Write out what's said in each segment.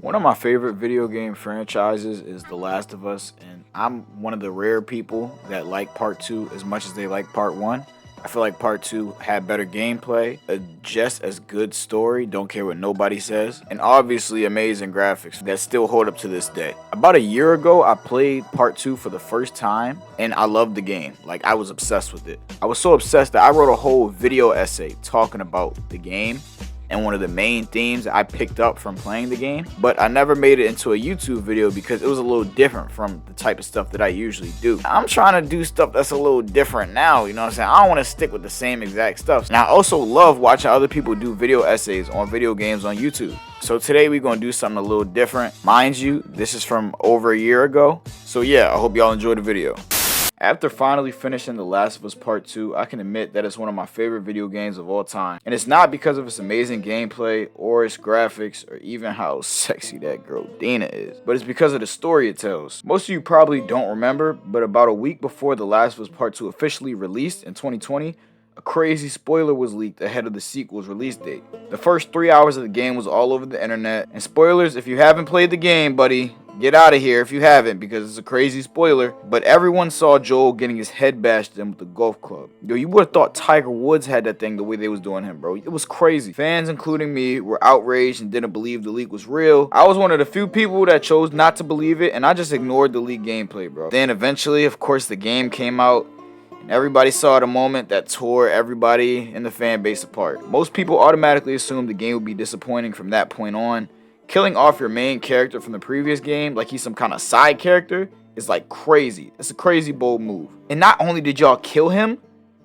One of my favorite video game franchises is The Last of Us, and I'm one of the rare people that like Part 2 as much as they like Part 1. I feel like Part 2 had better gameplay, a just as good story, don't care what nobody says, and obviously amazing graphics that still hold up to this day. About a year ago, I played Part 2 for the first time, and I loved the game. Like, I was obsessed with it. I was so obsessed that I wrote a whole video essay talking about the game and one of the main themes I picked up from playing the game, but I never made it into a YouTube video because it was a little different from the type of stuff that I usually do. I'm trying to do stuff that's a little different now, you know what I'm saying? I don't want to stick with the same exact stuff. And I also love watching other people do video essays on video games on YouTube. So today we're going to do something a little different. Mind you, this is from over a year ago. So yeah, I hope y'all enjoyed the video. After finally finishing The Last of Us Part 2, I can admit that it's one of my favorite video games of all time. And it's not because of its amazing gameplay, or its graphics, or even how sexy that girl Dina is, but it's because of the story it tells. Most of you probably don't remember, but about a week before The Last of Us Part 2 officially released in 2020, a crazy spoiler was leaked ahead of the sequel's release date. The first 3 hours of the game was all over the internet, and spoilers, if you haven't played the game, buddy, get out of here if you haven't, because it's a crazy spoiler. But everyone saw Joel getting his head bashed in with the golf club. Yo, you would have thought Tiger Woods had that thing the way they was doing him, bro. It was crazy. Fans, including me, were outraged and didn't believe the leak was real. I was one of the few people that chose not to believe it, and I just ignored the leak gameplay, bro. Then eventually, of course, the game came out, and everybody saw the moment that tore everybody in the fan base apart. Most people automatically assumed the game would be disappointing from that point on. Killing off your main character from the previous game like he's some kind of side character is like crazy. It's a crazy bold move. And not only did y'all kill him,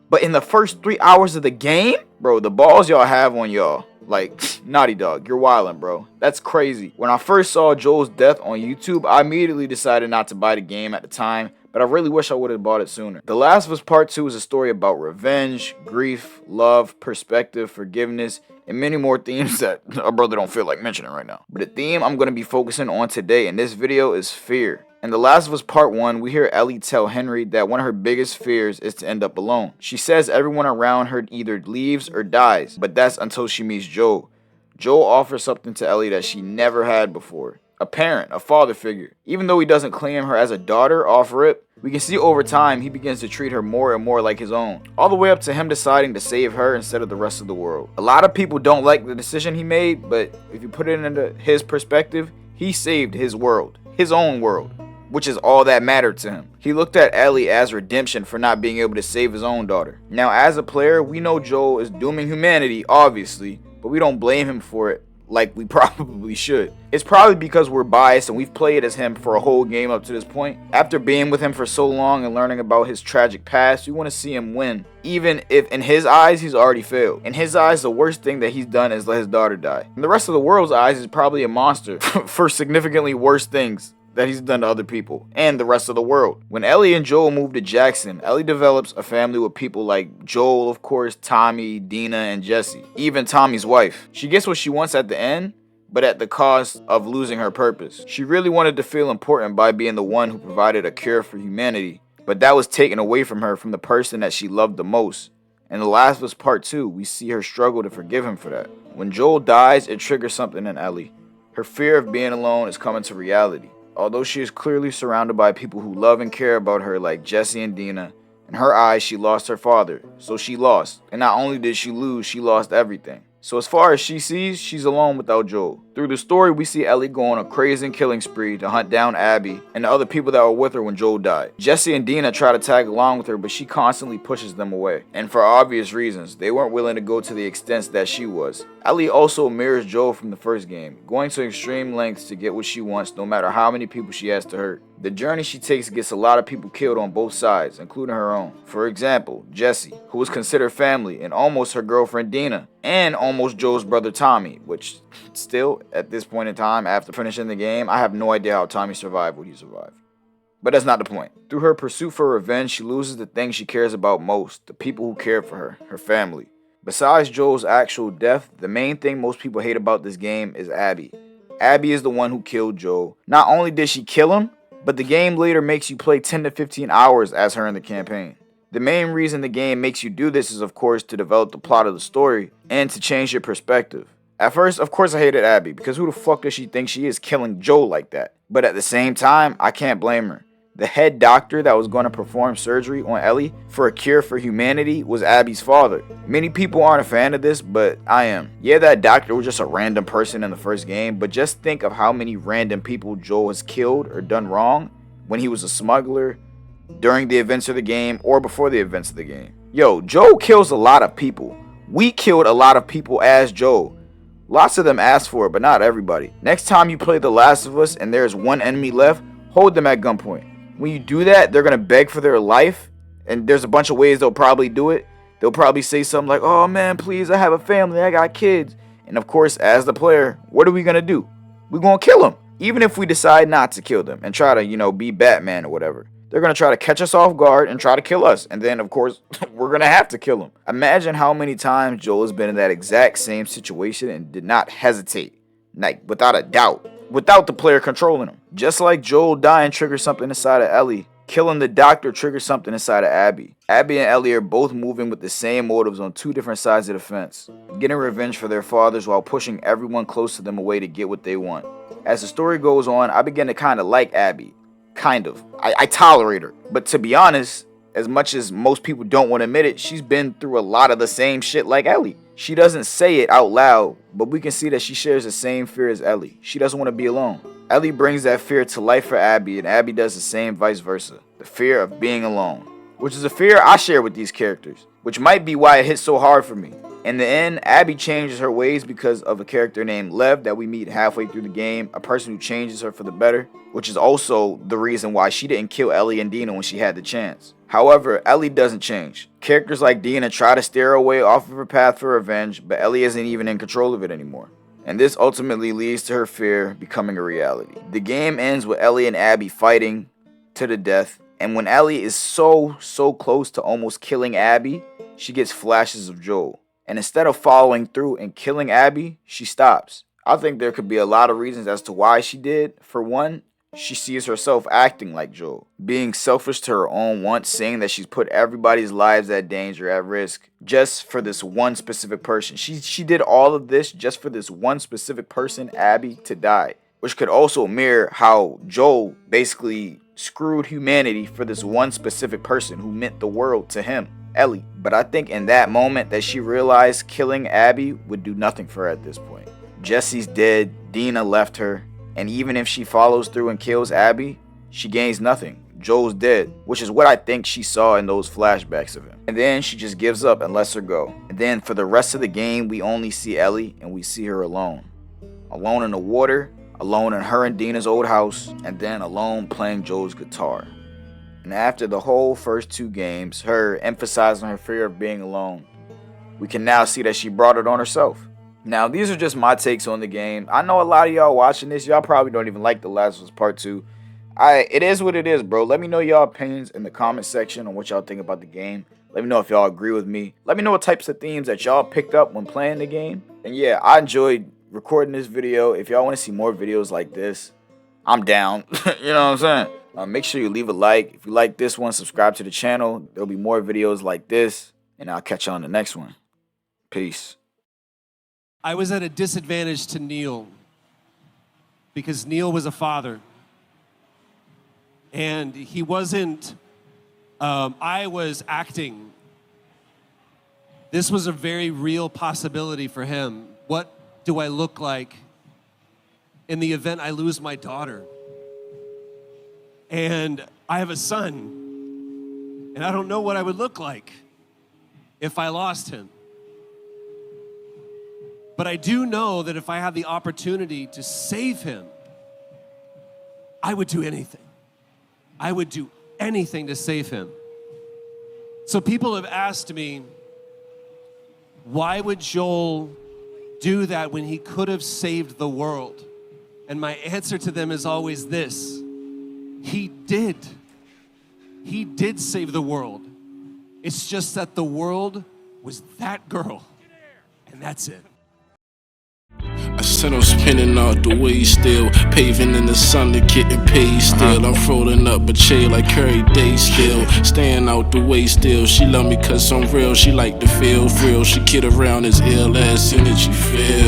but in the first 3 hours of the game, bro, the balls y'all have on y'all. Like, Naughty Dog, you're wildin', bro. That's crazy. When I first saw Joel's death on YouTube, I immediately decided not to buy the game at the time, but I really wish I would have bought it sooner. The Last of Us Part 2 is a story about revenge, grief, love, perspective, forgiveness, and many more themes that our brother don't feel like mentioning right now. But the theme I'm going to be focusing on today in this video is fear. In The Last of Us Part 1, we hear Ellie tell Henry that one of her biggest fears is to end up alone. She says everyone around her either leaves or dies, but that's until she meets Joel. Joel offers something to Ellie that she never had before. A parent, a father figure. Even though he doesn't claim her as a daughter off rip, we can see over time he begins to treat her more and more like his own. All the way up to him deciding to save her instead of the rest of the world. A lot of people don't like the decision he made, but if you put it into his perspective, he saved his world. His own world. Which is all that mattered to him. He looked at Ellie as redemption for not being able to save his own daughter. Now as a player, we know Joel is dooming humanity, obviously, but we don't blame him for it like we probably should. It's probably because we're biased and we've played as him for a whole game up to this point. After being with him for so long and learning about his tragic past, we want to see him win. Even if in his eyes, he's already failed. In his eyes, the worst thing that he's done is let his daughter die. In the rest of the world's eyes, he's probably a monster for significantly worse things that he's done to other people and the rest of the world. When Ellie and Joel move to Jackson, Ellie develops a family with people like Joel, of course, Tommy, Dina, and Jesse, even Tommy's wife. She gets what she wants at the end, but at the cost of losing her purpose. She really wanted to feel important by being the one who provided a cure for humanity, but that was taken away from her from the person that she loved the most. In The Last of Us Part 2, we see her struggle to forgive him for that. When Joel dies, it triggers something in Ellie. Her fear of being alone is coming to reality. Although she is clearly surrounded by people who love and care about her like Jesse and Dina, in her eyes she lost her father, so she lost. And not only did she lose, she lost everything. So as far as she sees, she's alone without Joel. Through the story, we see Ellie go on a crazy killing spree to hunt down Abby and the other people that were with her when Joel died. Jesse and Dina try to tag along with her, but she constantly pushes them away. And for obvious reasons, they weren't willing to go to the extents that she was. Ellie also mirrors Joel from the first game, going to extreme lengths to get what she wants no matter how many people she has to hurt. The journey she takes gets a lot of people killed on both sides, including her own. For example, Jesse, who was considered family, and almost her girlfriend Dina, and almost Joel's brother Tommy, which still, at this point in time, after finishing the game, I have no idea how Tommy survived what he survived. But that's not the point. Through her pursuit for revenge, she loses the thing she cares about most, the people who cared for her, her family. Besides Joel's actual death, the main thing most people hate about this game is Abby. Abby is the one who killed Joel. Not only did she kill him, but the game later makes you play 10 to 15 hours as her in the campaign. The main reason the game makes you do this is, of course, to develop the plot of the story and to change your perspective. At first, of course I hated Abby, because who the fuck does she think she is, killing Joel like that? But at the same time, I can't blame her. The head doctor that was going to perform surgery on Ellie for a cure for humanity was Abby's father. Many people aren't a fan of this, but I am. Yeah, that doctor was just a random person in the first game, but just think of how many random people Joel has killed or done wrong when he was a smuggler, during the events of the game, or before the events of the game. Yo, Joel kills a lot of people. We killed a lot of people as Joel. Lots of them asked for it, but not everybody. Next time you play The Last of Us and there's one enemy left, hold them at gunpoint. When you do that, they're gonna beg for their life, and there's a bunch of ways they'll probably do it. They'll probably say something like, "Oh man, please, I have a family, I got kids." And of course, as the player, what are we gonna do? We're gonna kill them. Even if we decide not to kill them and try to, be Batman or whatever. They're gonna try to catch us off guard and try to kill us. And then, of course, we're gonna have to kill them. Imagine how many times Joel has been in that exact same situation and did not hesitate. Like, without a doubt. Without the player controlling him. Just like Joel dying triggers something inside of Ellie, killing the doctor triggers something inside of Abby. Abby and Ellie are both moving with the same motives on two different sides of the fence. Getting revenge for their fathers while pushing everyone close to them away to get what they want. As the story goes on, I begin to kind of like Abby. Kind of. I tolerate her. But to be honest, as much as most people don't want to admit it, she's been through a lot of the same shit like Ellie. She doesn't say it out loud, but we can see that she shares the same fear as Ellie. She doesn't want to be alone. Ellie brings that fear to life for Abby, and Abby does the same vice versa. The fear of being alone. Which is a fear I share with these characters, which might be why it hit so hard for me. In the end, Abby changes her ways because of a character named Lev that we meet halfway through the game, a person who changes her for the better, which is also the reason why she didn't kill Ellie and Dina when she had the chance. However, Ellie doesn't change. Characters like Dina try to steer her away off of her path for revenge, but Ellie isn't even in control of it anymore. And this ultimately leads to her fear becoming a reality. The game ends with Ellie and Abby fighting to the death, and when Ellie is so close to almost killing Abby, she gets flashes of Joel. And instead of following through and killing Abby, she stops. I think there could be a lot of reasons as to why she did. For one, she sees herself acting like Joel, being selfish to her own wants, saying that she's put everybody's lives at danger, at risk, just for this one specific person. She did all of this just for this one specific person, Abby, to die. Which could also mirror how Joel basically screwed humanity for this one specific person who meant the world to him, Ellie. But I think in that moment that she realized killing Abby would do nothing for her at this point. Jesse's dead, Dina left her, and even if she follows through and kills Abby, she gains nothing. Joel's dead, which is what I think she saw in those flashbacks of him. And then she just gives up and lets her go. And then for the rest of the game, we only see Ellie and we see her alone. Alone in the water, alone in her and Dina's old house, and then alone playing Joel's guitar. And after the whole first two games, her emphasizing her fear of being alone, we can now see that she brought it on herself. Now, these are just my takes on the game. I know a lot of y'all watching this, y'all probably don't even like The Last of Us Part 2. It is what it is, bro. Let me know y'all opinions in the comment section on what y'all think about the game. Let me know if y'all agree with me. Let me know what types of themes that y'all picked up when playing the game. And yeah, I enjoyed recording this video. If y'all want to see more videos like this, I'm down. You know what I'm saying? Make sure you leave a like. If you like this one, subscribe to the channel. There'll be more videos like this. And I'll catch you on the next one. Peace. I was at a disadvantage to Neil because Neil was a father. And he wasn't, I was acting. This was a very real possibility for him. What do I look like in the event I lose my daughter? And I have a son, and I don't know what I would look like if I lost him. But I do know that if I had the opportunity to save him, I would do anything. I would do anything to save him. So people have asked me, why would Joel do that when he could have saved the world? And my answer to them is always this: he did. He did save the world. It's just that the world was that girl, and that's it. I said I'm spinning out the way still, paving in the sun to getting paid still. I'm rolling up a chair like Curry Day still, staying out the way still. She love me cause I'm real, she like to feel real. She kid around as ill as energy feel.